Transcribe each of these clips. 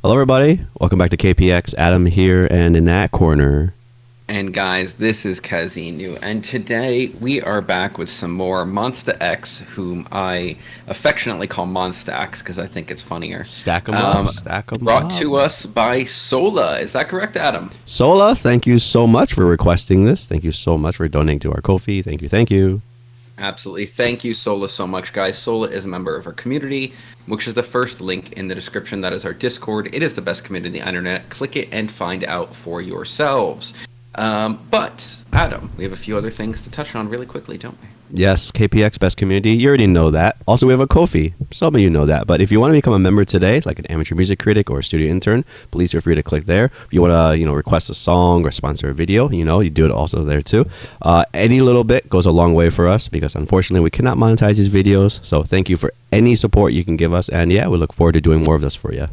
Hello, everybody. Welcome back to KPX. Adam here, and in that corner. And guys, this is Kazinu, and today we are back with some more Monsta X, whom I affectionately call Monstax because I think it's funnier. Stack 'em up, stack 'em brought up. to us by Sola. Is that correct, Adam? Sola, thank you so much for requesting this. Thank you so much for donating to our Ko-fi. Thank you, thank you. Absolutely. Thank you, Sola, so much, guys. Sola is a member of our community, which is the first link in the description. That is our Discord. It is the best community on the internet. Click it and find out for yourselves. But, Adam, we have a few other things to touch on really quickly, don't we? Yes, KPX best community. You already know that. Also, we have a Ko-fi. Some of you know that. But if you want to become a member today, like an amateur music critic or a studio intern, please feel free to click there. If you want to, request a song or sponsor a video, you do it also there too. Any little bit goes a long way for us because unfortunately we cannot monetize these videos. So thank you for any support you can give us. And yeah, we look forward to doing more of this for you.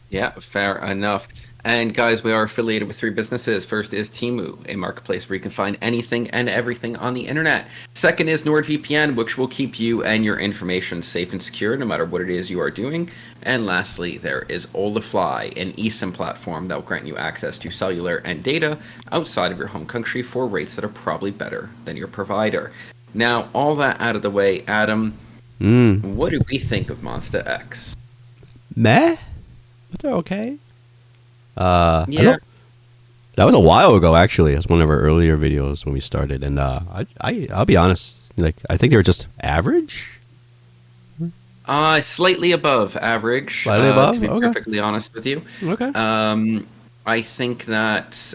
Yeah, fair enough. And guys, we are affiliated with 3 businesses. First is Temu, a marketplace where you can find anything and everything on the internet. Second is NordVPN, which will keep you and your information safe and secure no matter what it is you are doing. And lastly, there is Olafly, an eSIM platform that will grant you access to cellular and data outside of your home country for rates that are probably better than your provider. Now, all that out of the way, Adam, what do we think of Monsta X? Meh? But they're okay. Yeah. That was a while ago, actually. It was one of our earlier videos when we started, and I'll be honest, I think they were just average. Slightly above average. Slightly above. To be Okay. perfectly honest with you. Okay. I think that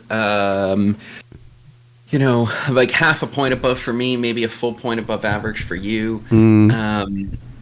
like half a point above for me, maybe a full point above average for you.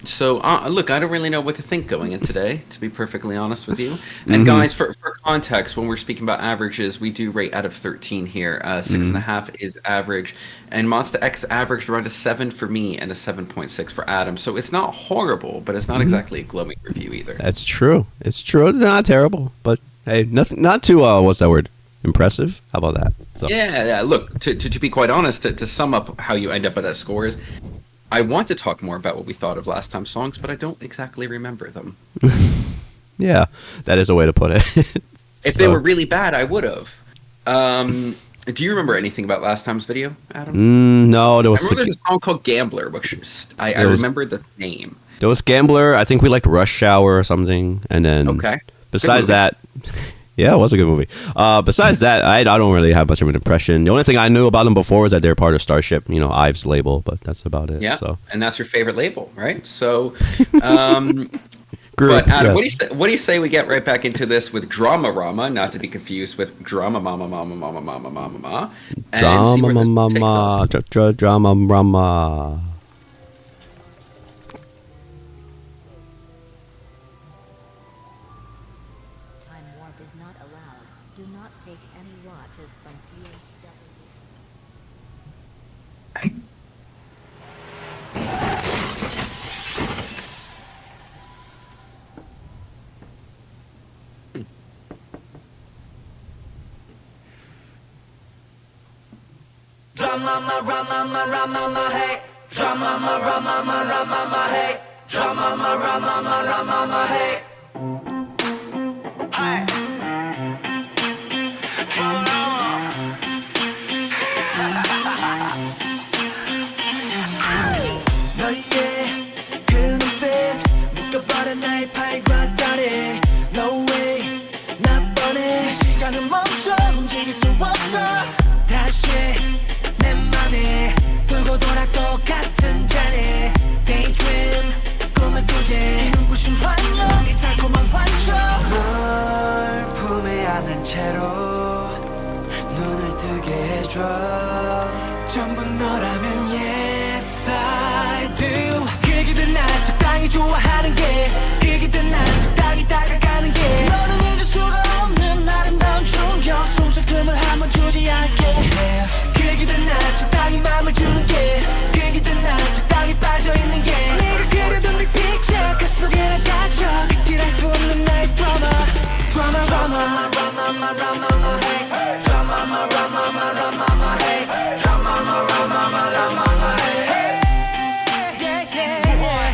So, look, I don't really know what to think going in today, to be perfectly honest with you. And guys, for context, when we're speaking about averages, we do rate out of 13 here. 6.5 is average. And Monsta X averaged around a 7 for me and a 7.6 for Adam. So it's not horrible, but it's not exactly a glowing review either. That's true. It's true. They're not terrible, but hey, nothing. Not too. What's that word? Impressive. How about that? So. Yeah. Look, to be quite honest, to sum up how you end up at that score is, I want to talk more about what we thought of last time's songs, but I don't exactly remember them. Yeah, that is a way to put it. If they were really bad, I would have. Do you remember anything about last time's video, Adam? No, there was. I remember there's a song called Gambler, which I remember the name. There was Gambler. I think we liked Rush Hour or something, and then besides that. Yeah, it was a good movie. Besides that, I don't really have much of an impression. The only thing I knew about them before was that they're part of Starship, Ives label, but that's about it. Yeah, so. And that's your favorite label, right? So, Group, but Adam, yes. what do you say we get right back into this with DRAMARAMA, not to be confused with Drama Mama Mama Mama Mama Mama Mama. Drama Mama, Drama Mama. Is not allowed. Do not take any watches from CHW. Drama, rama, rama, hey. Drama, rama, rama, hey. Drama, rama, rama, hey. Hey. 너의 그 눈빛 묶어버린 나의 팔과 다리 No way 나 뻔해 시간은 멈춰 움직일 수 없어 다시 내 맘에 돌고 돌아 똑같은 자리 Daydream 꿈을 꾸지 이 눈부신 환영 이 달콤한 환청 널 품에 안은 채로 눈을 뜨게 해줘 전부 너라면 yes I do 그기든 난 적당히 좋아하는 게 그기든 난 적당히 다가가는 게 너는 잊을 수가 없는 아름다운 충격 숨쉴 틈을 한번 주지 않게 그기든 난 적당히 마음을 주는 게 그기든 난 적당히 빠져있는 게 네가 그려둔 빅 픽처 그 속에 나 갇혀 끝이랄 수 없는 나의 드라마 드라마 드라마 드라마 드라마 hey 드라마 드라마 드라마 hey 드라마 드라마 드라마 hey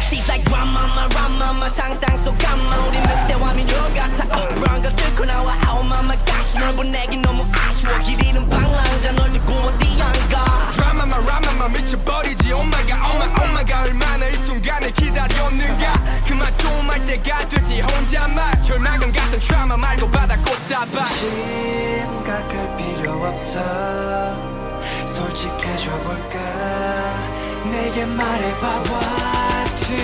She's like grandmama, grandmama 상상 속 감마 우리 늑대와 미녀 같아 여러분 내겐 너무 아쉬워 길 잃은 방랑자 널 듣고 어디 안가 드라마마 미쳐버리지 Oh my god oh my god 얼마나 이 순간을 기다렸는가 그만 좀 할 때가 되지 혼자만 절망감 같은 트라우마 말고 바다 꽃다발 심각할 필요 없어 솔직해져 볼까 내게 말해봐 What to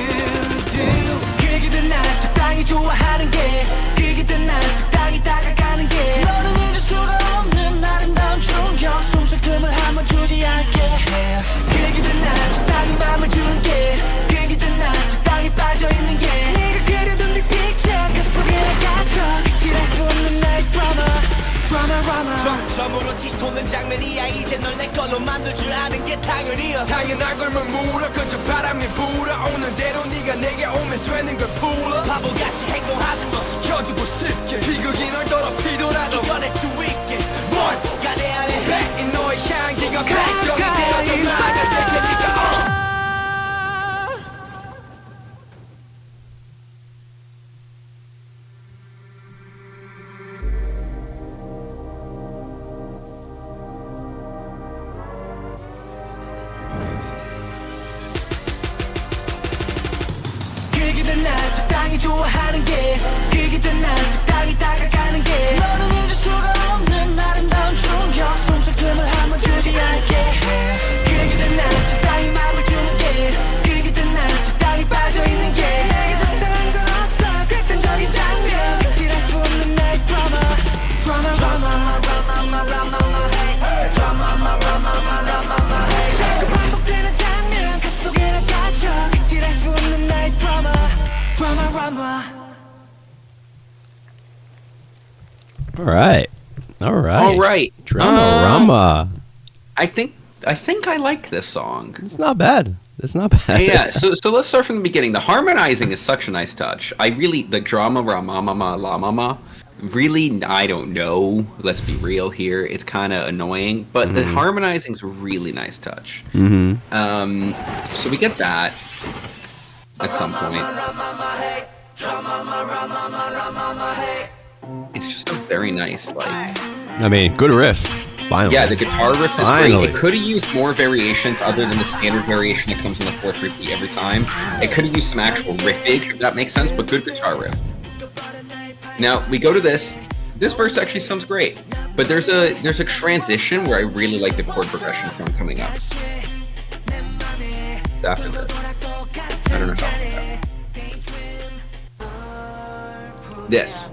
do 그게든 난 적당히 좋아하는 게 그게든 난 적당히 다가가는 게 너는 잊을 수가 없는 아름다운 충격 숨쉴 틈을 한번 주지 않게 그게든 난 적당히 맘을 주는 게 그게든 난 적당히 빠져있는 게 네가 그려둔 네 picture 그 속에 갇혀 끝이랄 수 없는 나의 드라마라마 점점으로 치솟는 장면이야 이제 널 내 걸로 만들 줄 아는 게 당연이야 당연한 걸 물어 그저 바람이 불어오는 대로 네가 내게 오면 되는 걸 풀어 바보같이 행동하지 마 지켜주고 싶게 비극이 널 더럽히더라도 이겨낼 수 있게 뭔가 내 안에 이 너의 향기가 발동이 되어져 나가 내 테니까 그게든 난 적당히 좋아하는 게 그게든 난 적당히 다가가는 게 너는 잊을 수가 없는 아름다운 충격 숨쉴 틈을 한번 주지 않게 그게든 난 적당히 마음을 주는 게 그게든 난 적당히 빠져있는 게 내게 적당한 건 없어 극단적인 장면 끝이랄 수 없는 나의 드라마 자꾸 반복되는 장면 그 속에 나 갇혀 끝이랄 수 없는 나의 드라마 All right. All right. All right. Dramarama. I think I like this song. It's not bad. It's not bad. Yeah, so let's start from the beginning. The harmonizing is such a nice touch. I really the drama ramama la mama. Really, I don't know. Let's be real here. It's kind of annoying, but the harmonizing is a really nice touch. So we get that at some point. It's just a very nice, like. I mean, good riff. Finally. Yeah, the guitar riff is Finally. great. It could have used more variations other than the standard variation that comes in the 4/3 every time. It could have used some actual riffage, if that makes sense, but good guitar riff. Now we go to this. This verse actually sounds great, but there's a transition where I really like the chord progression from coming up. After this, I don't know how. This,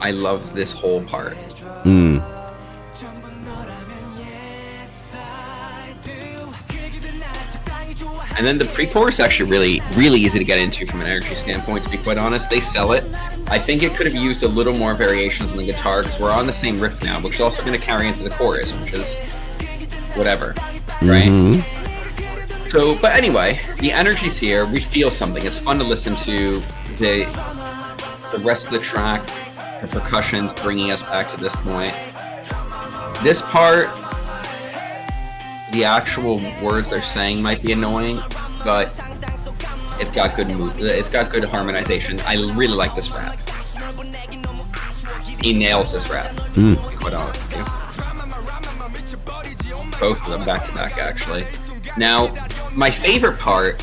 I love this whole part. And then the pre-chorus actually really easy to get into from an energy standpoint, to be quite honest. They sell it. I think it could have used a little more variations on the guitar because we're on the same riff now, which is also going to carry into the chorus, which is whatever, right? So, but anyway, the energy's here. We feel something. It's fun to listen to. The rest of the track, the percussion's bringing us back to this point. This part, the actual words they're saying might be annoying, but it's got good it's got good harmonization. I really like this rap. He nails this rap. To be quite honest with you. Both of them back to back, actually. Now, my favorite part,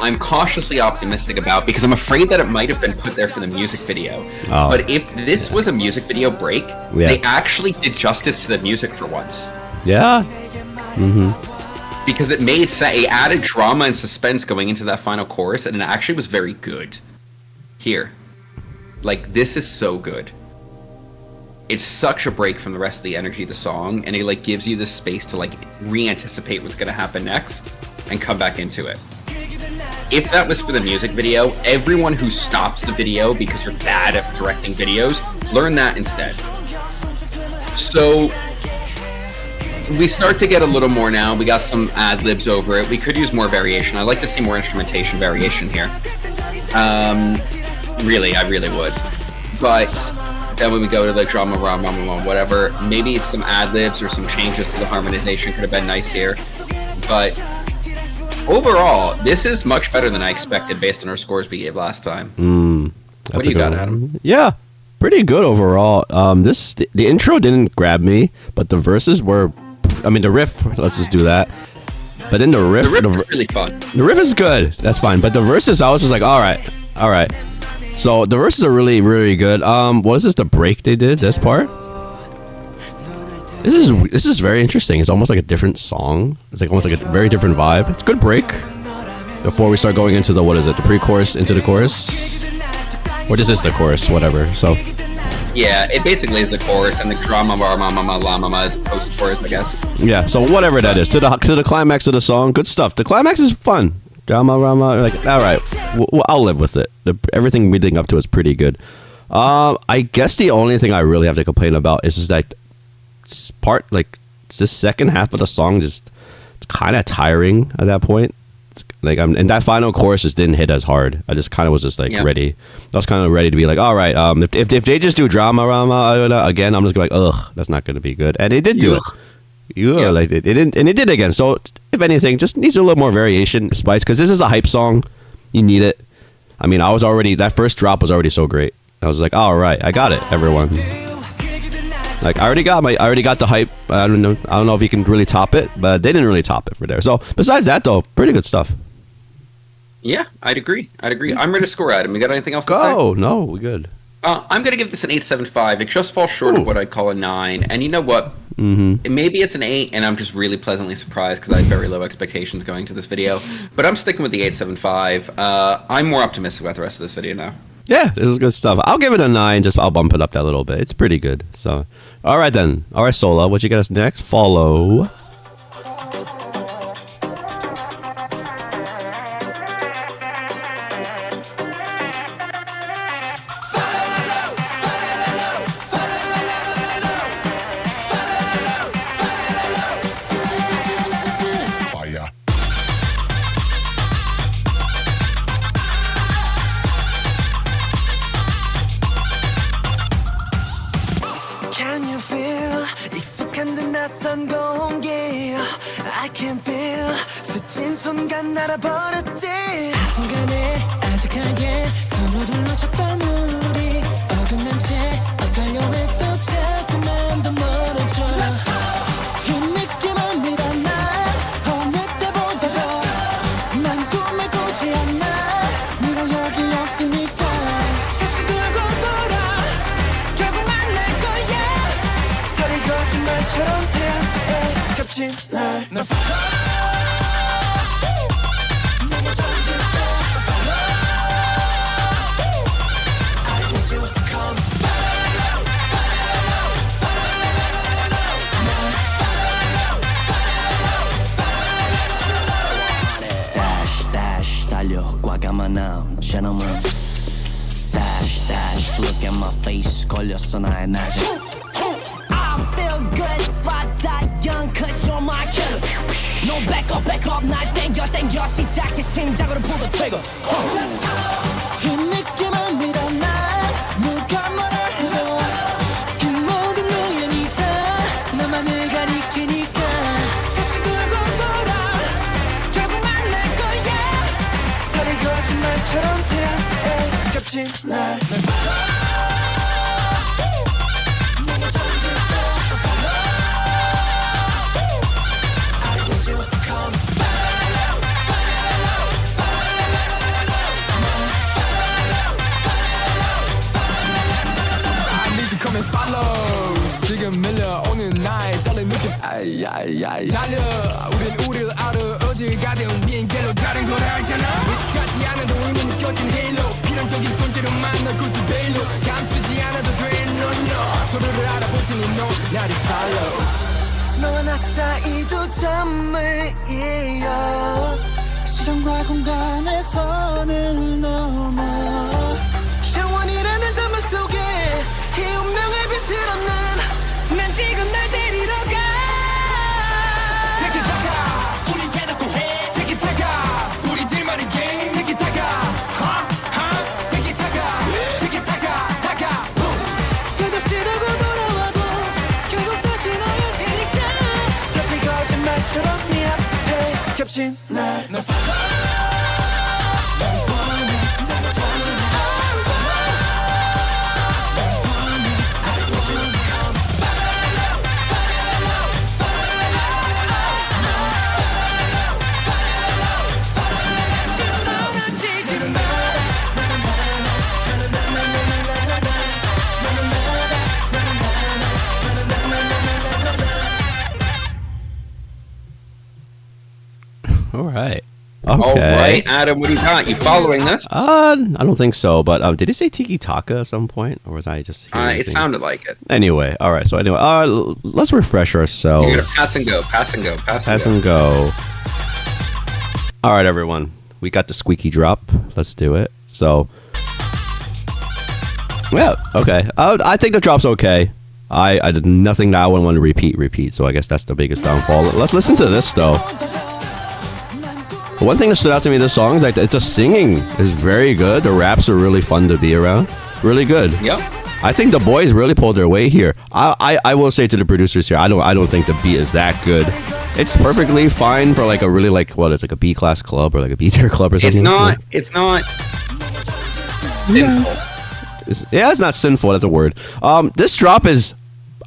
I'm cautiously optimistic about because I'm afraid that it might have been put there for the music video. But if this was a music video break, they actually did justice to the music for once. Yeah. Because it made it added drama and suspense going into that final chorus, and it actually was very good. Here, like, this is so good. It's such a break from the rest of the energy of the song, and it like gives you the space to like re-anticipate what's gonna happen next and come back into it. If that was for the music video, everyone who stops the video because you're bad at directing videos, learn that instead. So we start to get a little more now. We got some ad-libs over it. We could use more variation. I'd like to see more instrumentation variation here. Really, I really would. But then when we go to the drama, whatever, maybe some ad-libs or some changes to the harmonization could have been nice here. But overall, this is much better than I expected based on our scores we gave last time. What do you got, Adam? Yeah. Pretty good overall. The intro didn't grab me, but the verses were. I mean, the riff. Let's just do that. But then the riff is really fun. The riff is good. That's fine. But the verses, I was just like, all right. So the verses are really, really good. What is this? The break they did. This part. This is very interesting. It's almost like a different song. It's like almost like a very different vibe. It's a good break. Before we start going into the the pre-chorus into the chorus, or this is the chorus, whatever. So. Yeah, it basically is the chorus, and the DRAMARAMA is post-chorus, I guess. Yeah, so whatever that is, to the climax of the song, good stuff. The climax is fun. DRAMARAMA, like, all right, I'll live with it. Everything leading up to is pretty good. I guess the only thing I really have to complain about is just like this second half of the song, it's kind of tiring at that point. Like and that final chorus just didn't hit as hard. I just kind of was just like ready. I was kind of ready to be like, all right, if they just do DRAMARAMA again, I'm just going like, ugh, that's not going to be good. And they did do it. Yeah, like it didn't, and it did again. So if anything, just needs a little more variation, spice, because this is a hype song. You need it. I mean, that first drop was already so great. I was like, all right, I got it, everyone. Like I already got the hype. I don't know if you can really top it, but they didn't really top it for there. So besides that, though, pretty good stuff. Yeah, I'd agree. I'm ready to score, Adam. You got anything else to say? Go. No, we're good. I'm gonna give this an 8.75. It just falls short of what I'd call a 9. And you know what? Maybe it's an 8, and I'm just really pleasantly surprised because I had very low expectations going to this video. But I'm sticking with the 8.75. I'm more optimistic about the rest of this video now. Yeah, this is good stuff. I'll give it a 9. I'll bump it up that little bit. It's pretty good. So, all right then. All right, Sola, what you got us next? Follow. Can you feel 익숙한 듯 낯선 공기 I can feel 스친 순간 날아버렸지 순간에 아득하게 서로를 놓쳤던 우리 어긋난 채 엇갈려 해도 자꾸만 더 멀어져 이 느낌을 믿어 난 어느 때보다도 난 꿈을 꾸지 않아 네가 여기 없으니까 다시 들고 돌아 결국 만날 거야 다리 거짓말처럼 태양에 겹친 날 널 과감한 gentleman dash look at my face 걸렸어 나의 낮에 I feel good fat that young cause you're my killer No back up 날 땡겨 시작해 심장으로 pull the trigger Let's go 이 느낌을 믿어 난 누가 뭐라 해도 이 모든 우연이다 나만을 가리키니까 다시 들고 돌아 결국 만날 거야 다리 거짓말처럼 태양에 겹친 날 지금 밀려오는 나의 떨린 느낌 달려 우린 우리를 알아 어딜 가든 비행기로 다른 걸 알잖아 위치하지 않아도 이미 느껴진 헤일로 필연적인 존재로 만날 곳을 베일로 감추지 않아도 돼 no 서로를 알아볼 테니 너 나를 follow 너와 나 사이도 잠을 이어 시간과 공간의 선을 넘어 영원이라는 잠을 속에 이 운명을 비틀어 난 지금 날 데리러 가 티키타카 우린 대놓고 해 티키타카 우리들만의 게임 티키타카 티키타카 끝없이 돌고 돌아와도 결국 다시 너일 테니까 다시 거짓말처럼 네 앞에 겹친 날 right. All Okay. right, Adam, what do you got? You following this? I don't think so, but did he say Tiki Taka at some point, or was I just? hearing It anything? sounded like it. Anyway, all right. So anyway, let's refresh ourselves. You're gonna pass and go, pass and go, Pass and go. All right, everyone. We got the squeaky drop. Let's do it. So, yeah, okay. I think the drop's okay. I did nothing that I wouldn't want to repeat. So I guess that's the biggest downfall. Let's listen to this though. One thing that stood out to me in this song is like the singing is very good. The raps are really fun to be around. Really good. Yep. I think the boys really pulled their weight here. I will say to the producers here, I don't think the beat is that good. It's perfectly fine for like a really like what it's like a B class club or like a B tier club or something. It's not sinful. It's not sinful. That's a word. This drop is.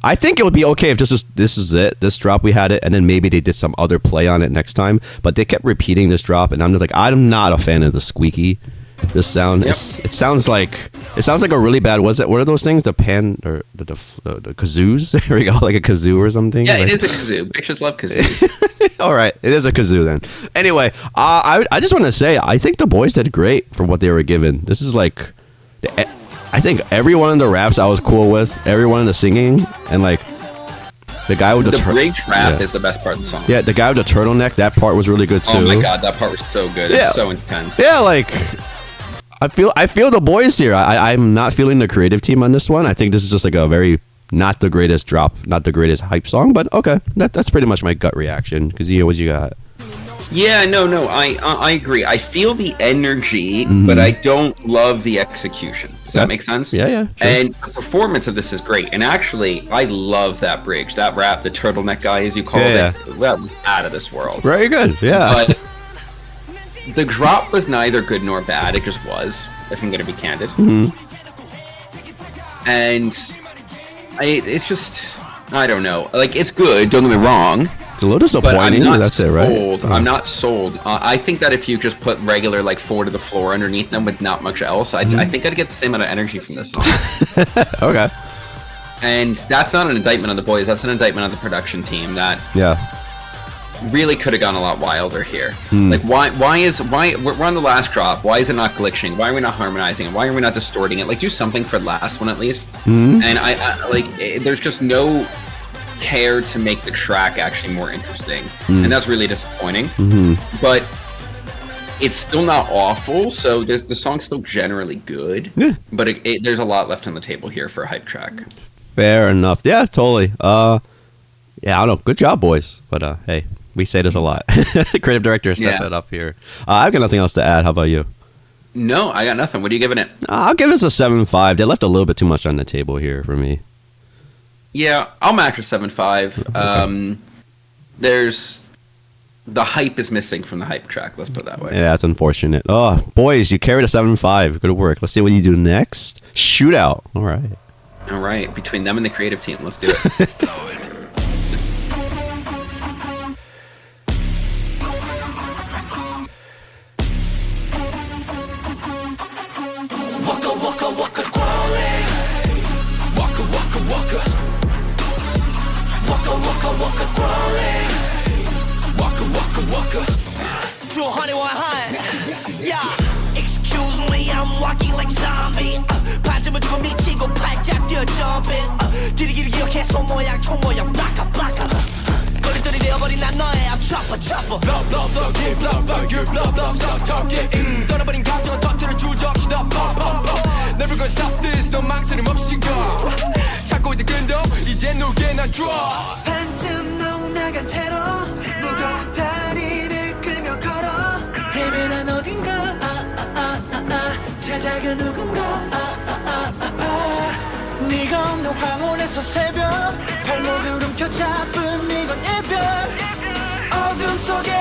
I think it would be okay if this is it. This drop we had it, and then maybe they did some other play on it next time. But they kept repeating this drop, and I'm just like, I'm not a fan of the squeaky. This sound, Yep. it sounds like a really bad. What are those things? The pan or the kazoos? There we go, like a kazoo or something. Yeah, like, it is a kazoo. Bitches love kazoo. All right, it is a kazoo then. Anyway, I just want to say I think the boys did great for what they were given. This is like, I think everyone in the raps I was cool with. Everyone in the singing and like the guy with The bridge rap is the best part of the song. Yeah, the guy with the turtleneck. That part was really good too. Oh my god, that part was so good. Yeah. It's so intense. Yeah, like I feel the boys here. I'm not feeling the creative team on this one. I think this is just like a very not the greatest drop, not the greatest hype song, but okay. That's pretty much my gut reaction. Because what you got? Yeah, no, I agree. I feel the energy, but I don't love the execution. Does that make sense? Yeah. Sure. And the performance of this is great. And actually, I love that bridge, that rap, the turtleneck guy, as you called it. That was out of this world. Very good. Yeah. But the drop was neither good nor bad. It just was, if I'm going to be candid. And it's just, I don't know. Like, it's good, don't get me wrong. It's a little But I'm disappointing. not That's sold. it, right? I'm not sold. I think that if you just put regular like 4 to the floor underneath them with not much else, I think I'd get the same amount of energy from this song. Okay. And that's not an indictment on the boys. That's an indictment on the production team that really could have gone a lot wilder here. Like why we're on the last drop. Why is it not glitching? Why are we not harmonizing it? Why are we not distorting it? Like do something for the last one at least. And I like there's just no care to make the track actually more interesting, and that's really disappointing. But it's still not awful, so the song's still generally good. But there's a lot left on the table here for a hype track. Fair enough. Yeah, totally. Yeah, I don't know. Good job, boys. But hey, we say this a lot. Creative director set that up here. I've got nothing else to add. How about you? No, I got nothing. What are you giving it? I'll give this a 7.5. They left a little bit too much on the table here for me. Yeah, I'll match a 7.5. There's the hype is missing from the hype track. Let's put it that way. Yeah, that's unfortunate. Oh, boys, you carried a 7.5. Good work. Let's see what you do next. Shootout. All right. All right, between them and the creative team, let's do it. Excuse me, I'm walking like zombie. 반쯤은 두고 미치고 팔짝 뛰어 jumping. 길이길이 기억해 손 모양 총 모양 블라카 블라카. 거리돌이 되어버린 난 너의 I'm chopper chopper. Blow blow blow give blow blow you blow blow stop talking. 떠나버린 감정은 터트려 주저없이다 pop pop pop. Never gonna stop this 너 망설임 없이 가. 찾고 있던 끈도 이제 누게 난 draw. 반쯤 넉나간 채로 무거운 다리를 끌며 걸어. 헤매난 어딘가 찾아가 누군가 네가 없는 황혼에서 새벽 발목을 움켜잡은 이건 이별 어둠 속에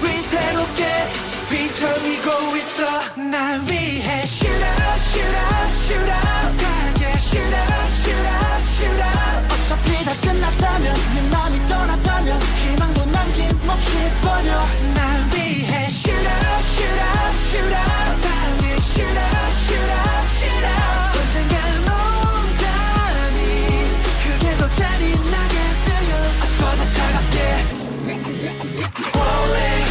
위태롭게 휘청이고 있어 날 위해 Shootout Shootout Shootout 강하게 Shootout Shootout Shootout 어차피 다 끝났다면 네 맘이 떠났다면 희망도 남김없이 버려 날 위해 Shootout Shootout Shootout 강하게 Shootout Shootout Shootout 언젠간 온다니 그게 더 잔인하게 들려 어서 더 차갑게 Rolling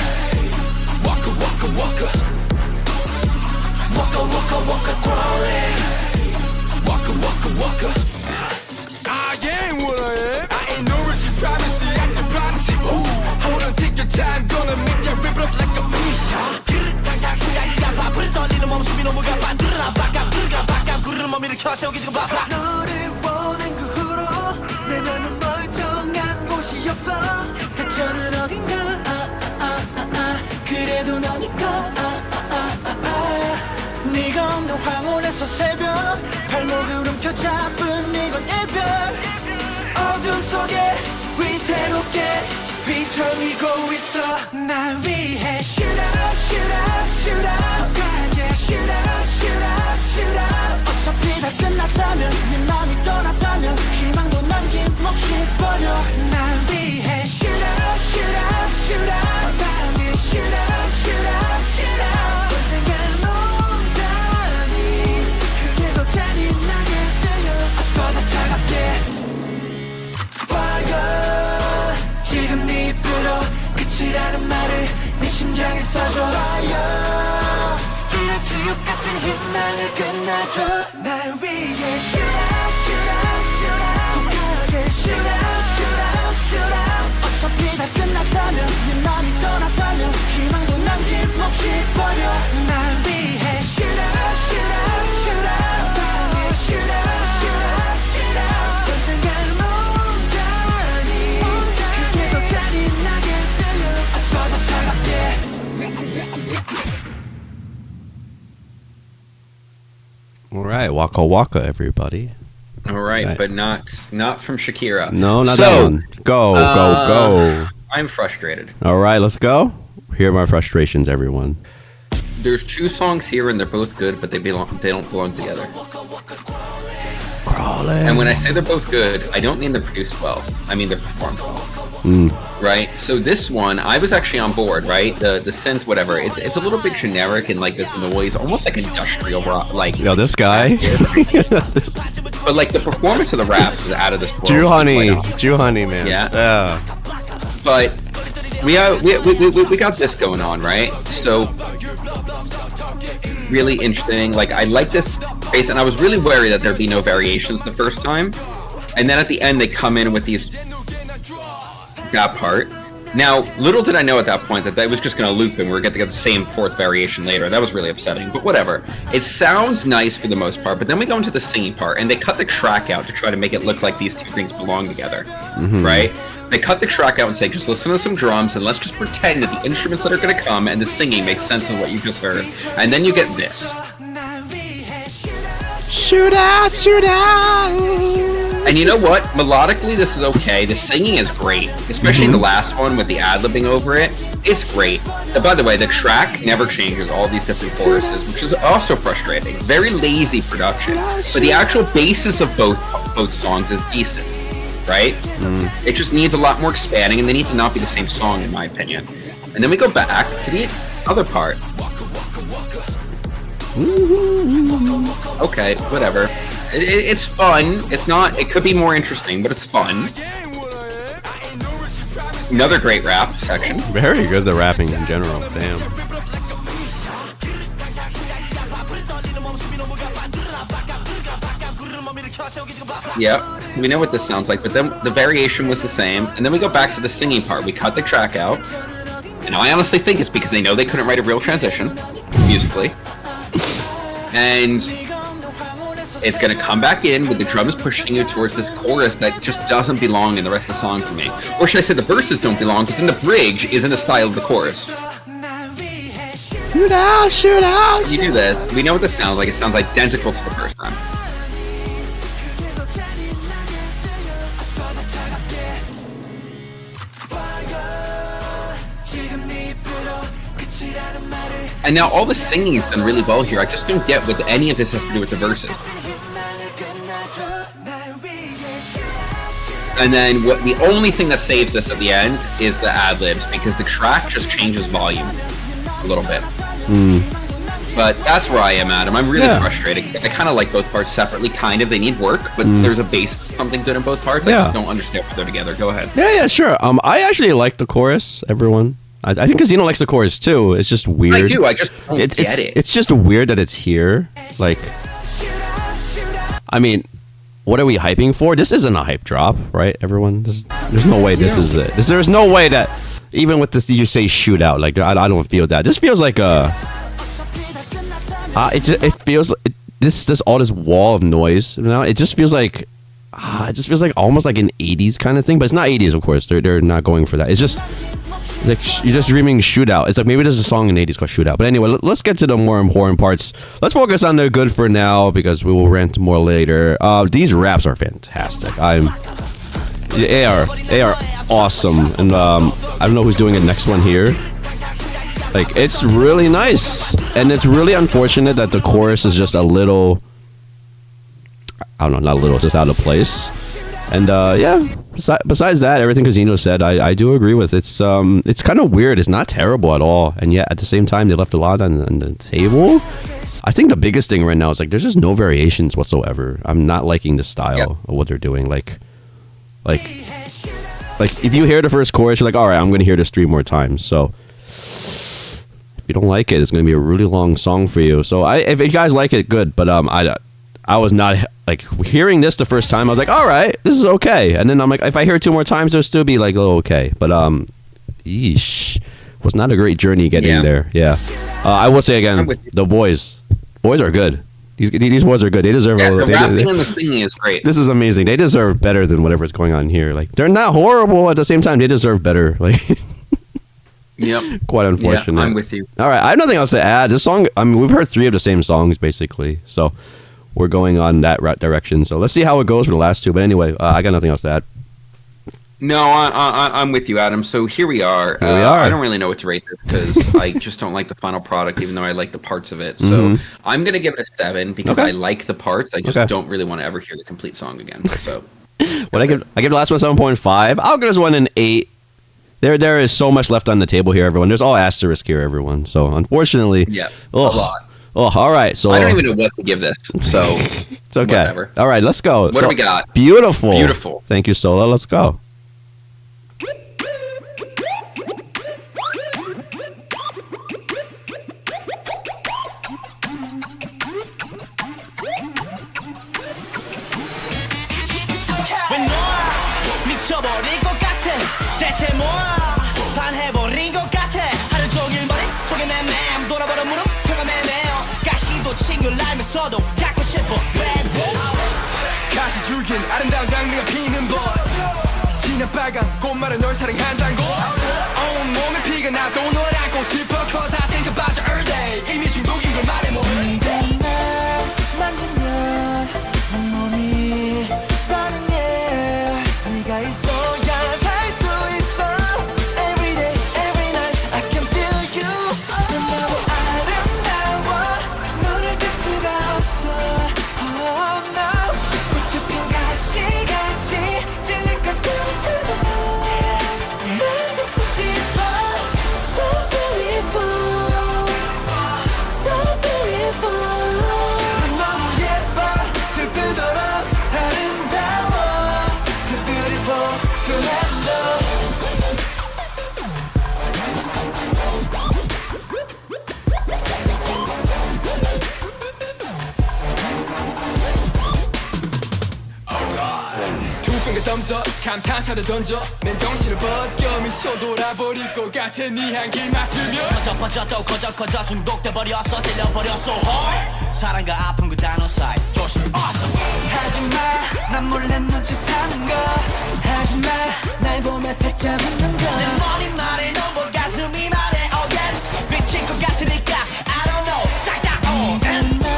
time gonna make that rip up like a fish 그릇탕탕 시작이야 밥을 떨리는 몸숨이 너무 가빠 누르라 바깥 부르가 바깥 구르는 몸 일으켜 세우기 지금 바빠 너를 원한 그 후로 내 눈은 멀쩡한 곳이 없어 닫혀는 어딘가 그래도 너니까 네가 없는 황혼에서 새벽 발목을 움켜잡은 이건 이별 어둠 속에 위태롭게 휘청이고 있어 날 위해 Shootout Shootout Shootout 더 강하게 Shootout Shootout Shootout 어차피 다 끝났다면 네 맘이 떠났다면 희망도 남김없이 버려 날 위해 Shootout Shootout Shootout 더 강하게 Shootout Shootout Shootout 언젠간 온다니 그게 더 잔인하게 들려 어서 더 차갑게 Fire 지금 네 입으로 끝이라는 말을 네 심장에 써줘 Fire 이런 지옥 같은 희망을 끝내줘 날 위해 Shootout Shootout Shootout 더 강하게 Shootout Shootout Shootout 어차피 다 끝났다면 네 맘이 떠났다면 희망도 남김없이 버려 날 위해 Shootout Shootout Shootout 더 강하게 Shootout Shootout Shootout 언젠간 온다니 그게 더 잔인하게 들려 어서 더 차갑게 All right, Waka Waka, everybody. All right, Right. but not from Shakira. No, not So, that one. Go, go. I'm frustrated. All right, let's go. Here are my frustrations, everyone. There's two songs here and they're both good, but they don't belong together. Crawling. And when I say they're both good, I don't mean they're produced well. I mean they're performed well. Right? So this one, I was actually on board, right? The synth, whatever. It's a little bit generic and like this noise, almost like industrial rock, like. Yo, this guy. But like the performance of the raps is out of this world. Jew Honey. It's like, Jew Honey, man. Yeah. But we got this going on, right? So really interesting. Like I like this bass, and I was really worried that there'd be no variations the first time, and then at the end they come in with that part. Now, little did I know at that point that was just going to loop and we were going to get the same fourth variation later. That was really upsetting, but whatever. It sounds nice for the most part, but then we go into the singing part, and they cut the track out to try to make it look like these two things belong together, right? They cut the track out and say, just listen to some drums and let's just pretend that the instruments that are going to come and the singing makes sense of what you just heard. And then you get this. Shootout, shootout. And you know what? Melodically, this is okay. The singing is great, especially the last one with the ad-libbing over it. It's great. And by the way, the track never changes all these different choruses, which is also frustrating. Very lazy production. But the actual basis of both songs is decent, right? It just needs a lot more expanding, and they need to not be the same song, in my opinion. And then we go back to the other part. Okay, whatever. It's fun. It's not. It could be more interesting, but it's fun. Another great rap section. Very good, the rapping in general. Damn. Yeah, we know what this sounds like, but then the variation was the same, and then we go back to the singing part. We cut the track out, and I honestly think it's because they know they couldn't write a real transition musically, and it's gonna come back in with the drums pushing you towards this chorus that just doesn't belong in the rest of the song for me. Or should I say the verses don't belong, because then the bridge is in the style of the chorus. Shoot out, shoot out. You do this, we know what this sounds like. It sounds identical to the first time. And now all the singing is done really well here. I just don't get what any of this has to do with the verses. And then the only thing that saves this at the end is the ad-libs, because the track just changes volume a little bit. But that's where I am at. I'm really frustrated. I kind of like both parts separately, kind of. They need work, but there's a base something good in both parts. I just don't understand why they're together. Go ahead. Yeah, sure. I actually like the chorus, everyone. I think Casino likes the chorus too. It's just weird. I do. I just don't get it. It's just weird that it's here. Like, I mean, what are we hyping for? This isn't a hype drop, right, everyone? There's no way this is it. There's no way that, even with this, you say Shootout. Like I don't feel that. This feels like it feels this all this wall of noise. You know, it just feels like almost like an 80s kind of thing, but it's not 80s, of course. They're not going for that. It's just like you're just dreaming Shootout. It's like maybe there's a song in the 80s called Shootout. But anyway, let's get to the more important parts. Let's focus on the good for now because we will rant more later. These raps are fantastic. They are awesome, and I don't know who's doing the next one here. Like, it's really nice, and it's really unfortunate that the chorus is just a little, I don't know, not a little, just out of place. And yeah, besides that, everything Casino said, I do agree with. It's kind of weird. It's not terrible at all, and yet at the same time, they left a lot on the table. I think the biggest thing right now is like there's just no variations whatsoever. I'm not liking the style of what they're doing. Like if you hear the first chorus, you're like, all right, I'm gonna hear this 3 more times. So if you don't like it, it's gonna be a really long song for you. So if you guys like it, good. But I was not like hearing this the first time. I was like, all right, this is okay. And then I'm like, if I hear it 2 more times, it'll still be like, oh, okay. But yeesh, was not a great journey getting there. Yeah. I will say again, the boys are good. These boys are good. They deserve. The rapping and the singing is great. This is amazing. They deserve better than whatever's going on here. Like, they're not horrible. At the same time, they deserve better. Like. Yep. Quite unfortunate. Yeah, I'm with you. All right, I have nothing else to add. This song, I mean, we've heard 3 of the same songs basically, so we're going on that direction. So let's see how it goes for the last 2. But anyway, I got nothing else to add. No, I'm with you, Adam. So here we are. I don't really know what to rate this because I just don't like the final product, even though I like the parts of it. So I'm gonna give it a 7 because I like the parts. I just don't really want to ever hear the complete song again. So, I give the last one 7.5. I'll give this one an 8. There is so much left on the table here, everyone. There's all asterisk here, everyone. So unfortunately, a lot. Oh, all right. So I don't even know what to give this. So it's okay. Whatever. All right, let's go. What do we got? Beautiful. Thank you, Sola. Let's go. 미쳐버릴 것 같아 대체 뭐야 반해버린 것 같아 하루 종일 머릿속에 내 맘 돌아버려 무릎 펴가 매매어 가시도 친구라면서도 갖고 싶어 Bad boys 가시 줄긴 아름다운 장미가 피는 법 진한 빨간 꽃말은 널 사랑한다는 거 온몸에 피가 나도 널 안고 싶어 Cause I think about you every day 이미 중독인 걸 말해 뭐 네가 날 만지면 온몸이 반응해 네가 있어야 살 수 있어 Every day, every night I can feel you 너무 아름다워 너를 뗄 수가 없어 Oh no 꽃이 핀 가시같이 찔릴 것 같아 날 갖고 싶어 So beautiful So beautiful 넌 너무 예뻐 슬프도록 아름다워 Beautiful to handle. Two finger thumbs up, 감탄사를 던져 맨정신을 벗겨 미쳐 돌아버릴 것 같아 네 향기 맡으면 퍼져 또 커져 중독돼버렸어 들려버렸어 hard 사랑과 아픔 그 단어 사이 조심 awesome 하지마 난 몰래 눈짓하는 거 하지마 날 보며 살짝 웃는 거내 머리말에 너무 가슴이 말해 oh yes 미칠 것 같으니까 I don't know 싹 다 네가 날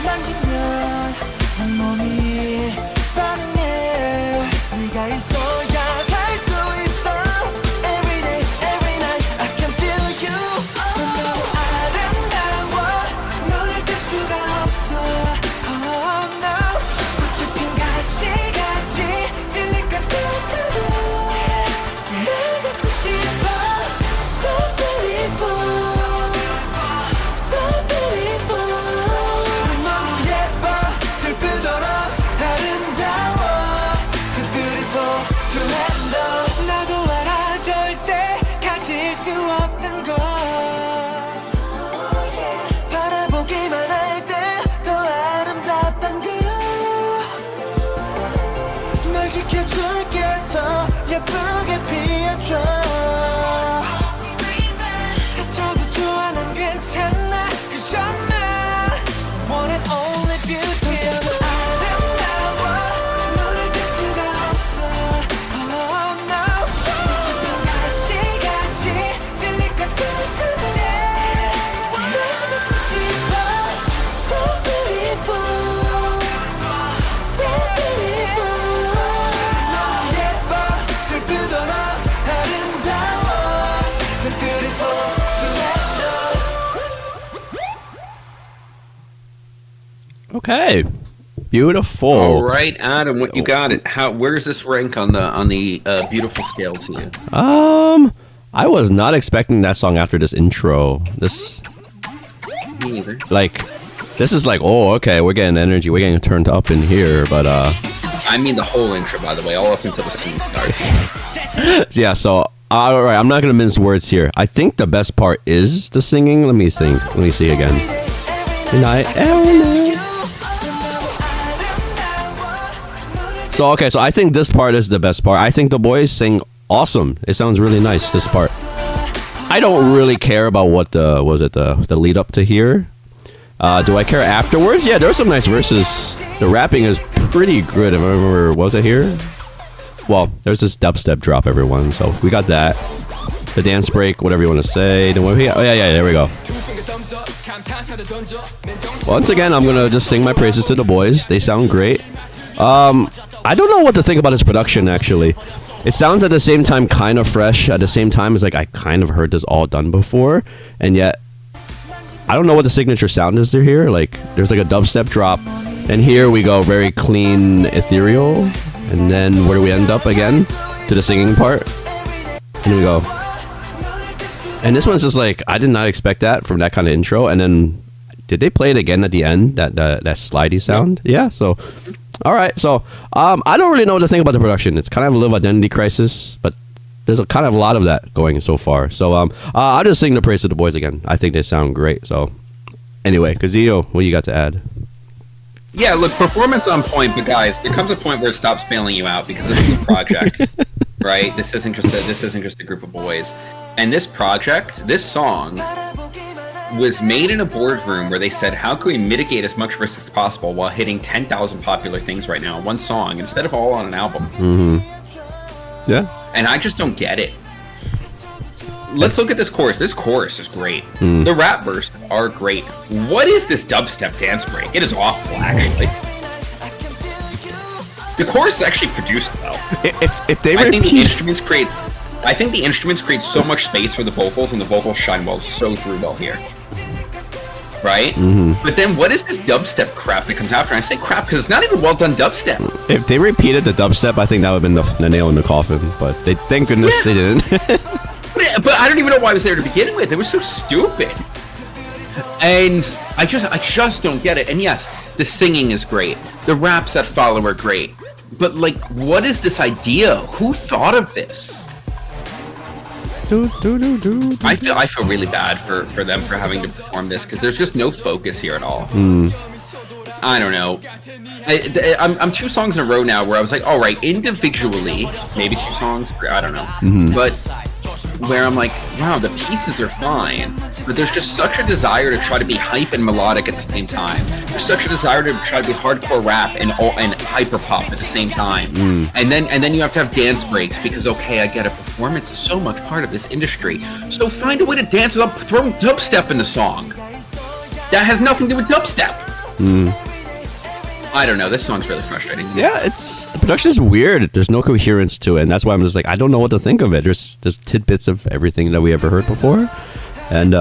만지면 온몸이 반응해 네가 있어야 살 수 있어 Every day, every night I can feel you 넌 너무 아름다워 너를 뗄 수가 없어 Oh no 꽃이 핀 가시같이 찔릴 것 같아도 날 갖고 싶어 So beautiful So beautiful 넌 너무 예뻐 슬프도록 아름다워 So beautiful to handle 나도 알아 절대 가질 수 없는 걸 바라보기만 할 때 더 아름답단 걸널 지켜줄게 더 예쁘게 피해줘 Okay. Beautiful. All right, Adam, what you got it? Where does this rank on the beautiful scale to you? I was not expecting that song after this intro. This, Me neither. like, this is like, oh, okay, we're getting energy, we're getting turned up in here, but I mean the whole intro, by the way, all up until the singing starts. yeah. So all right, I'm not gonna mince words here. I think the best part is the singing. Let me think. Let me see again. So okay, so I think this part is the best part. I think the boys sing awesome. It sounds really nice, this part. I don't really care about what the lead up to here. Do I care afterwards? Yeah, there's some nice verses. The rapping is pretty good. If I remember, was it here? Well, there's this dubstep drop, everyone. So we got that. The dance break, whatever you want to say. Then what we got? Oh yeah, there we go. Once again, I'm gonna just sing my praises to the boys. They sound great. I don't know what to think about his production, actually. It sounds at the same time kind of fresh. At the same time, it's like I kind of heard this all done before, and yet I don't know what the signature sound is there here. Like, there's like a dubstep drop, and here we go, very clean, ethereal, and then where do we end up again? To the singing part. And here we go. And this one's just like, I did not expect that from that kind of intro. And then, did they play it again at the end? That slidey sound? Yeah. So, all right. So, I don't really know what to think about the production. It's kind of a little identity crisis, but there's a kind of a lot of that going so far. So, I'll just sing the praise of the boys again. I think they sound great. So, anyway, Kazio, what do you got to add? Yeah, look, performance on point, but guys, there comes a point where it stops bailing you out because this is a project, right? This isn't just a group of boys. And this project, this song, was made in a boardroom where they said, how can we mitigate as much risk as possible while hitting 10,000 popular things right now in one song instead of all on an album? Mm-hmm. Yeah. And I just don't get it. Let's look at this chorus. This chorus is great. The rap verses are great. What is this dubstep dance break? It is awful, actually. The chorus is actually produced well. If they I think the instruments create so much space for the vocals, and the vocals shine so through well here. Right? Mm-hmm. But then what is this dubstep crap that comes after? And I say crap because it's not even well done dubstep. If they repeated the dubstep, I think that would have been the nail in the coffin. But thank goodness they didn't. But I don't even know why I was there to begin with. It was so stupid. And I just don't get it. And yes, the singing is great. The raps that follow are great. But like, what is this idea? Who thought of this? I feel really bad for them for having to perform this because there's just no focus here at all. I don't know. I'm 2 songs in a row now where I was like, all right, individually, maybe 2 songs, I don't know. But where I'm like, wow, the pieces are fine, but there's just such a desire to try to be hype and melodic at the same time. There's such a desire to try to be hardcore rap and hyper pop at the same time. And then you have to have dance breaks because, okay, I get it, performance is so much part of this industry. So find a way to dance without throwing dubstep in the song. That has nothing to do with dubstep. I don't know. This song's really frustrating. Yeah, the production is weird. There's no coherence to it, and that's why I'm just like, I don't know what to think of it. There's tidbits of everything that we ever heard before, and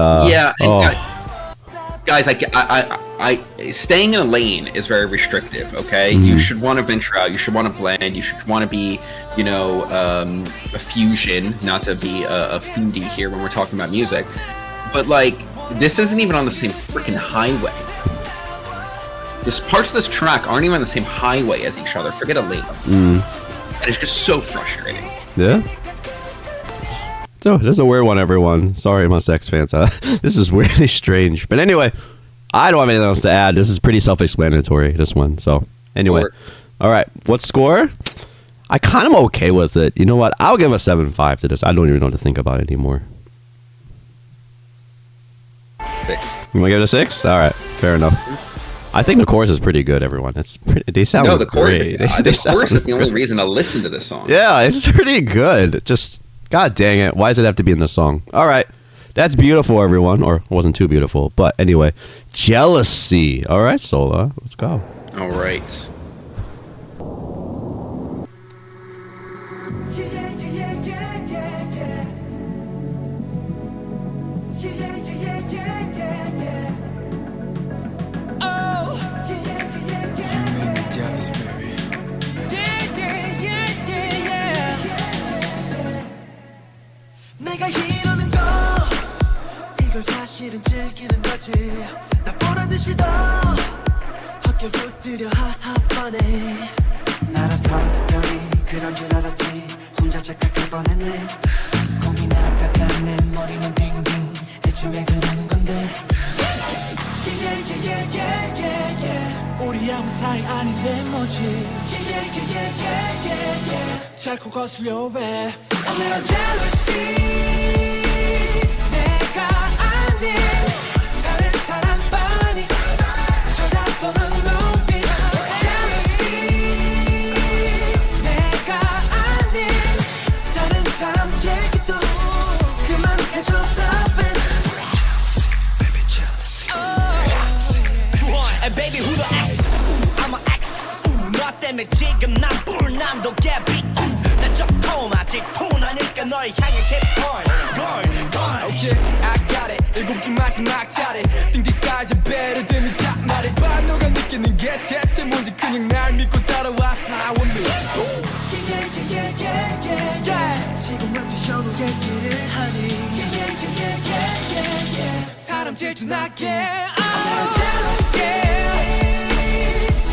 guys, I staying in a lane is very restrictive. Okay, you should want to venture out. You should want to blend. You should want to be, a fusion, not to be a foodie here when we're talking about music. But like, this isn't even on the same freaking highway. Parts of this track aren't even on the same highway as each other. Forget a lane. And it's just so frustrating. Yeah. So this is a weird one, everyone. Sorry, Monsta X fans. This is weirdly strange. But anyway, I don't have anything else to add. This is pretty self-explanatory, this one. So anyway, all right. What score? I kind of okay with it. You know what? I'll give a 7.5 to this. I don't even know what to think about it anymore. 6. You want to give it a 6? All right. Fair enough. I think the chorus is pretty good, everyone. They sound the chorus, great. The chorus is the only reason to listen to this song. Yeah, it's pretty good. Just, god dang it. Why does it have to be in the song? All right. That's beautiful, everyone. Or it wasn't too beautiful. But anyway, Jealousy. All right, Sola. Let's go. All right. 무너뜨려 하하번에 나라서 특별히 그런 줄 알았지 혼자 착각할 뻔했네 고민하다가 내 머리는 빙빙 대체 왜 그러는 건데 우리 아무 사이 아닌데 뭐지 자꾸 거슬려 왜 A little jealousy 내가 아닌 다른 사람 뻔히 쳐다보는 눈빛 Jealousy 내가 아닌 다른 사람 얘기도 그만해줘 Stop it Jealousy, baby jealousy And baby who the X I'm a X 너 때문에 지금 난 뿔난도 개비 난 적통 아직 톤하니까 널 향해 keep going Okay, I got it 일곱 중 마지막 차례 Think these guys are better than me 자 말해봐 너가 느끼는 게 대체 뭔지 그냥 날 믿고 따라와 Follow me 지금 12시 후 얘기를 하니 사람 질투나게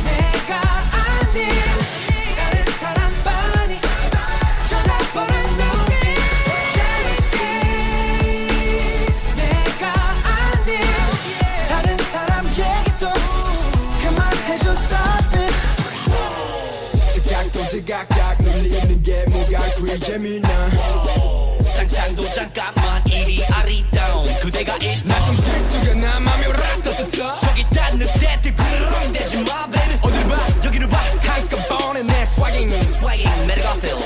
내가 아닌 다른 사람 뻔히 쳐다보는 눈빛 Jealousy 내가 아닌 다른 사람 얘기도 그만해줘 Stop it 지각도 지각각 눈이 있는 게 뭐가 그리 재미나 상상도 잠깐만 이리 아리따운 그대가 나좀 질투가 나 맘이 라타타타 저기 딴 늑대들 구르릉 대지 마 baby 어딜 봐 여기를 봐 한꺼번에 내 스와깅 Swagging 매력 I feel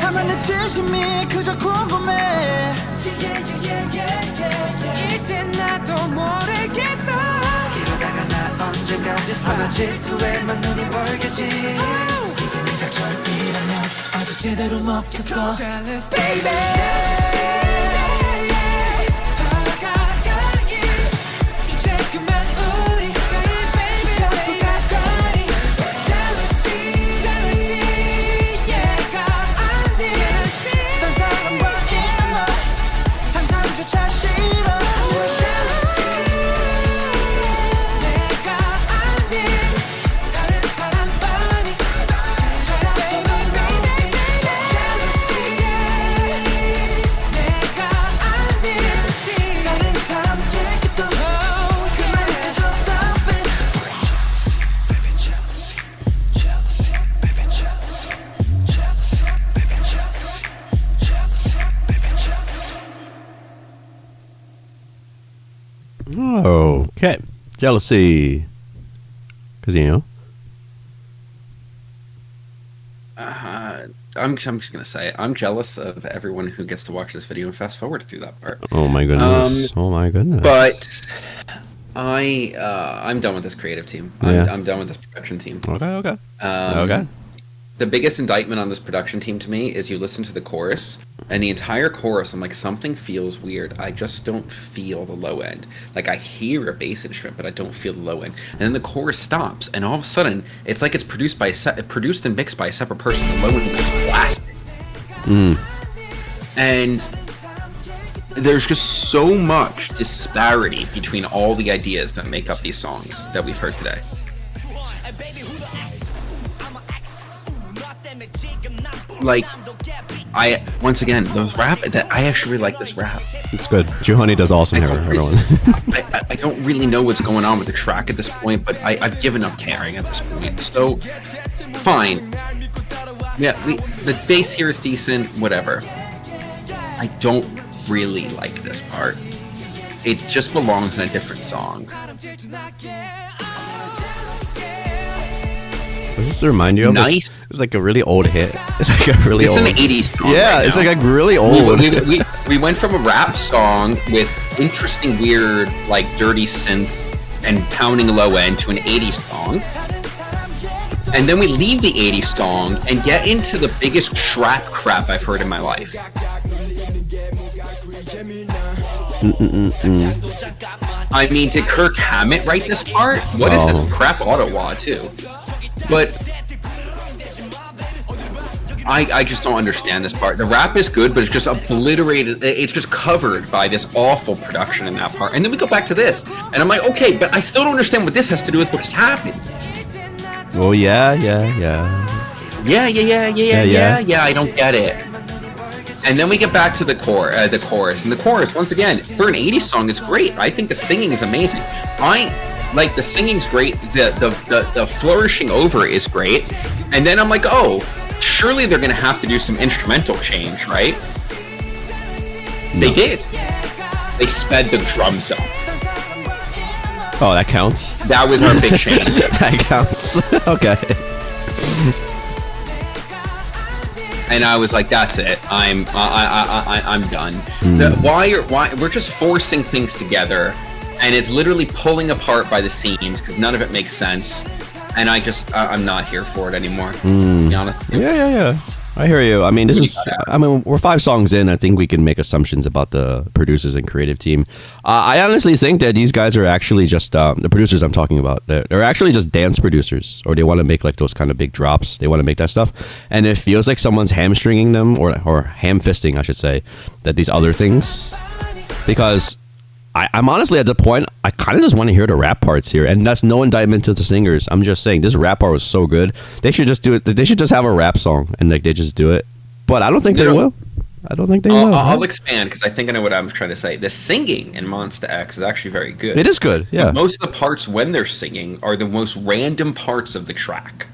다만 내 진심이 그저 궁금해 이제 나도 모르겠어 이러다가 나 언젠가 아마 질투에만 눈이 멀겠지 이게 내 작전이라면 아주 제대로 먹혔어 Jealous baby 더 가까이 이제 그만 우리 주변도 가까이 Jealousy Jealousy 얘가 아닌 딴 사람과 있는 너 상상조차 싫어 Jealousy 내가 아닌 다른 사람 뻔히 쳐다보는 눈빛 Jealousy 내가 아닌 다른 사람 얘기도 그만해줘 Stop it Jealousy, baby jealousy Jealousy, baby jealousy Jealousy, baby jealousy Okay. Jealousy. Because, you know. I'm just gonna say I'm jealous of everyone who gets to watch this video and fast forward through that part. Oh my goodness. Oh my goodness. But I'm done with this creative team. I'm done with this production team. Okay. Okay. The biggest indictment on this production team to me is you listen to the chorus, and the entire chorus, I'm like, something feels weird. I just don't feel the low end. Like, I hear a bass instrument, but I don't feel the low end. And then the chorus stops, and all of a sudden, it's like it's produced and mixed by a separate person. The low end goes blasting. And there's just so much disparity between all the ideas that make up these songs that we've heard today. Like, once again, those rap, that I actually really like this rap. It's good. Juhani does awesome here, everyone. I don't really know what's going on with the track at this point, but I've given up caring at this point. So, fine. Yeah, the bass here is decent, whatever. I don't really like this part. It just belongs in a different song. Does this remind you of Nice. It's like a really old hit. It's like a really old. It's an 80s song. Yeah, right it's now. like a really old. We went from a rap song with interesting, weird, like dirty synth and pounding low end to an 80s song. And then we leave the 80s song and get into the biggest trap crap I've heard in my life. I mean, did Kirk Hammett write this part? What is this crap Ottawa too? But I just don't understand this part. The rap is good, but it's just obliterated. It's just covered by this awful production in that part. And then we go back to this, and I'm like, okay, but I still don't understand what this has to do with what just happened. Oh yeah. Yeah. I don't get it. And then we get back to the chorus, and the chorus once again for an '80s song is great. I think the singing is amazing. Like the singing's great. The flourishing over is great. And then I'm like, oh, surely they're gonna have to do some instrumental change, right? No. They did. They sped the drums up. Oh, that counts. That was our big change. That counts. Okay. And I was like, that's it. I'm done. Why we're just forcing things together, and it's literally pulling apart by the seams because none of it makes sense. And I'm not here for it anymore. To be honest. Yeah. I hear you. I mean, we're 5 songs in. I think we can make assumptions about the producers and creative team. I honestly think that these guys are actually just the producers I'm talking about. They're actually just dance producers, or they want to make like those kind of big drops. They want to make that stuff, and it feels like someone's hamstringing them, or ham-fisting, I should say, that these other things, because I'm honestly at the point I kind of just want to hear the rap parts here, and that's no indictment to the singers. I'm just saying this rap part was so good. They should just do it. They should just have a rap song and like they just do it. But I don't think they will. I don't think they will. I'll expand because I think I know what I was trying to say. The singing in Monsta X is actually very good. It is good. Yeah. But most of the parts when they're singing are the most random parts of the track.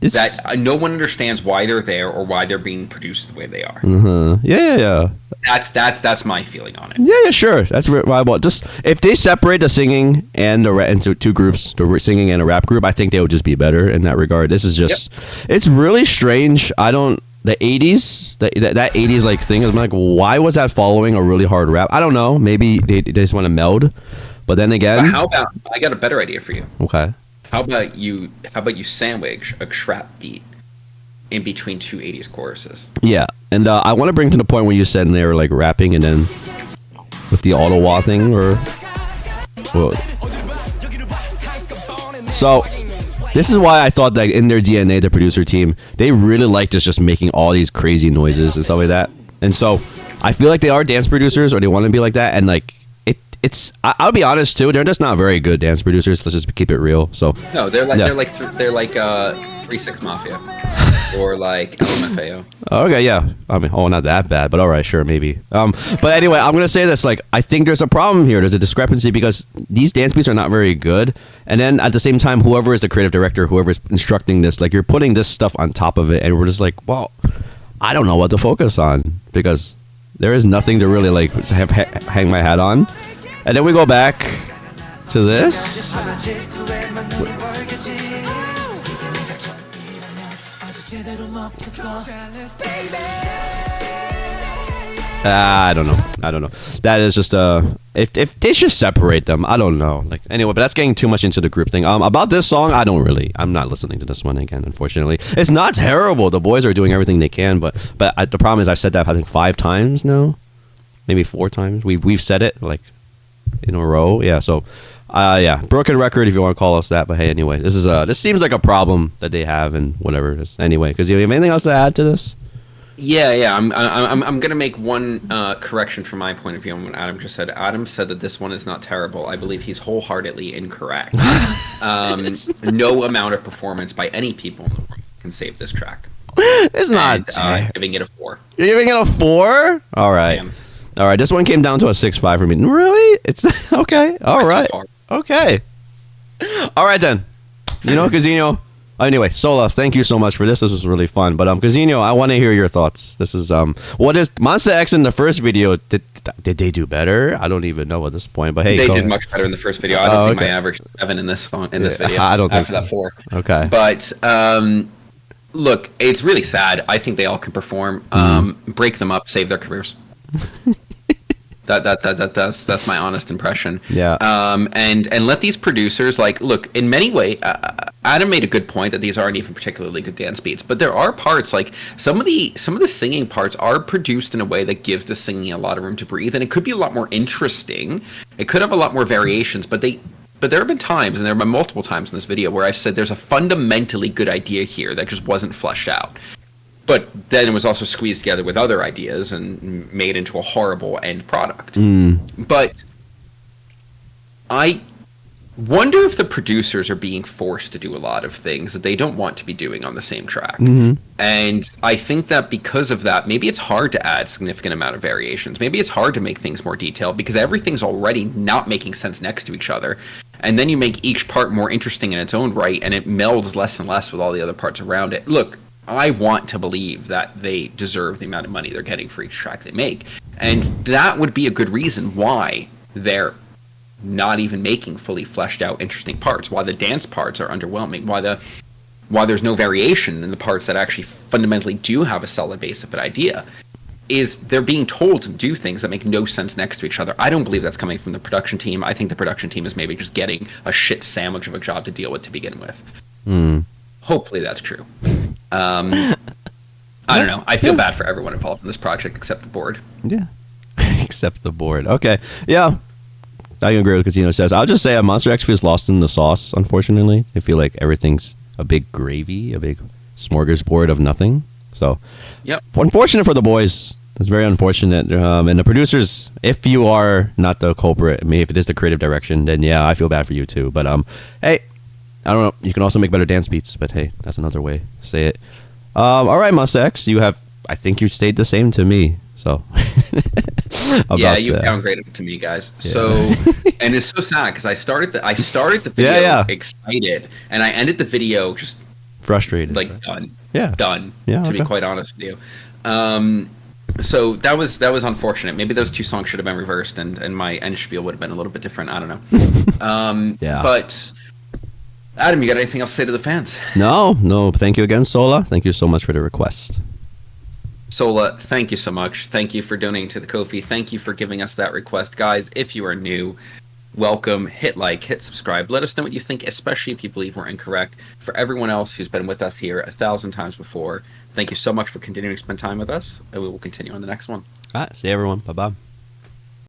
That no one understands why they're there or why they're being produced the way they are. Mm-hmm. Yeah. That's my feeling on it. Yeah, sure. That's viable. Just if they separate the singing and into 2 groups, the singing and a rap group, I think they would just be better in that regard. This is just, It's really strange. The 80s, that 80s like thing, I'm like, why was that following a really hard rap? I don't know. Maybe they just want to meld. But then again, how about I got a better idea for you. Okay. How about you sandwich a trap beat in between 2 80s choruses? Yeah. And I want to bring to the point where you said they were like rapping and then with the Ottawa thing So this is why I thought that in their DNA, the producer team, they really like just making all these crazy noises and stuff like that. And so I feel like they are dance producers, or they want to be like that. And like I'll be honest too, they're just not very good dance producers. Let's just keep it real. So no, they're like 3-6 Mafia or like LMFAO. Okay, yeah. I mean, not that bad, but all right, sure, maybe. But anyway, I'm gonna say this. Like, I think there's a problem here. There's a discrepancy because these dance beats are not very good, and then at the same time, whoever is the creative director, whoever is instructing this, like, you're putting this stuff on top of it, and we're just like, well, I don't know what to focus on because there is nothing to really like hang my hat on. And then we go back to this. I don't know. That is just if they should separate them, I don't know. Like anyway, but that's getting too much into the group thing. About this song, I'm not listening to this one again. Unfortunately, it's not terrible. The boys are doing everything they can, but the problem is I've said that I think 5 times now, maybe 4 times. We've said it like in a row. Yeah. So, broken record if you want to call us that. But hey, anyway, this seems like a problem that they have and whatever it is. Anyway, because you have anything else to add to this? Yeah. I'm gonna make one correction from my point of view on what Adam just said. Adam said that this one is not terrible. I believe he's wholeheartedly incorrect. No amount of performance by any people in the world can save this track. It's not. I'm giving it a 4. You're giving it a 4? All right. All right. This one came down to a 6.5 for me. Really? It's okay. All right. Okay. All right then. Casino. Anyway, Sola, thank you so much for this. This was really fun. But Casino, I want to hear your thoughts. This is what is Monsta X in the first video? Did they do better? I don't even know at this point. But hey, they did much better in the first video. I don't think my average is 7 in this video. I don't think so. That 4. Okay. But look, it's really sad. I think they all can perform. Break them up, save their careers. That's my honest impression. Yeah. And let these producers look in many ways. Adam made a good point that these aren't even particularly good dance beats, but there are parts like some of the singing parts are produced in a way that gives the singing a lot of room to breathe, and it could be a lot more interesting. It could have a lot more variations, but there have been times, and there have been multiple times in this video where I've said there's a fundamentally good idea here that just wasn't fleshed out. but then it was also squeezed together with other ideas and made into a horrible end product. But I wonder if the producers are being forced to do a lot of things that they don't want to be doing on the same track. And I think that because of that, maybe it's hard to add significant amount of variations. Maybe it's hard to make things more detailed because everything's already not making sense next to each other. And then you make each part more interesting in its own right, and it melds less and less with all the other parts around it. Look, I want to believe that they deserve the amount of money they're getting for each track they make. And that would be a good reason why they're not even making fully fleshed out interesting parts, why the dance parts are underwhelming, why there's no variation in the parts that actually fundamentally do have a solid base of an idea, is they're being told to do things that make no sense next to each other. I don't believe that's coming from the production team. I think the production team is maybe just getting a shit sandwich of a job to deal with to begin with. Hopefully that's true. I don't know. I feel bad for everyone involved in this project except the board. Yeah. Except the board. Okay. Yeah. I can agree with what Casino says. I'll just say Monster X feels lost in the sauce, unfortunately. I feel like everything's a big gravy, a big smorgasbord of nothing. So, unfortunate for the boys. It's very unfortunate. And the producers, if you are not the culprit, I mean, if it is the creative direction, then yeah, I feel bad for you too. But hey, I don't know. You can also make better dance beats, but hey, that's another way to say it. All right, Monster X, I think you stayed the same to me. So, yeah, you downgraded to me, guys. Yeah. So, and it's so sad because I started the video excited, and I ended the video just frustrated, like done. Yeah, to be quite honest with you. So that was unfortunate. Maybe those two songs should have been reversed, and my end spiel would have been a little bit different. I don't know. Yeah. But Adam, you got anything else to say to the fans? No. Thank you again, Sola. Thank you so much for the request. Sola, thank you so much. Thank you for donating to the Ko-fi. Thank you for giving us that request. Guys, if you are new, welcome. Hit like, hit subscribe. Let us know what you think, especially if you believe we're incorrect. For everyone else who's been with us here 1,000 times before, thank you so much for continuing to spend time with us, and we will continue on the next one. All right, see everyone. Bye-bye.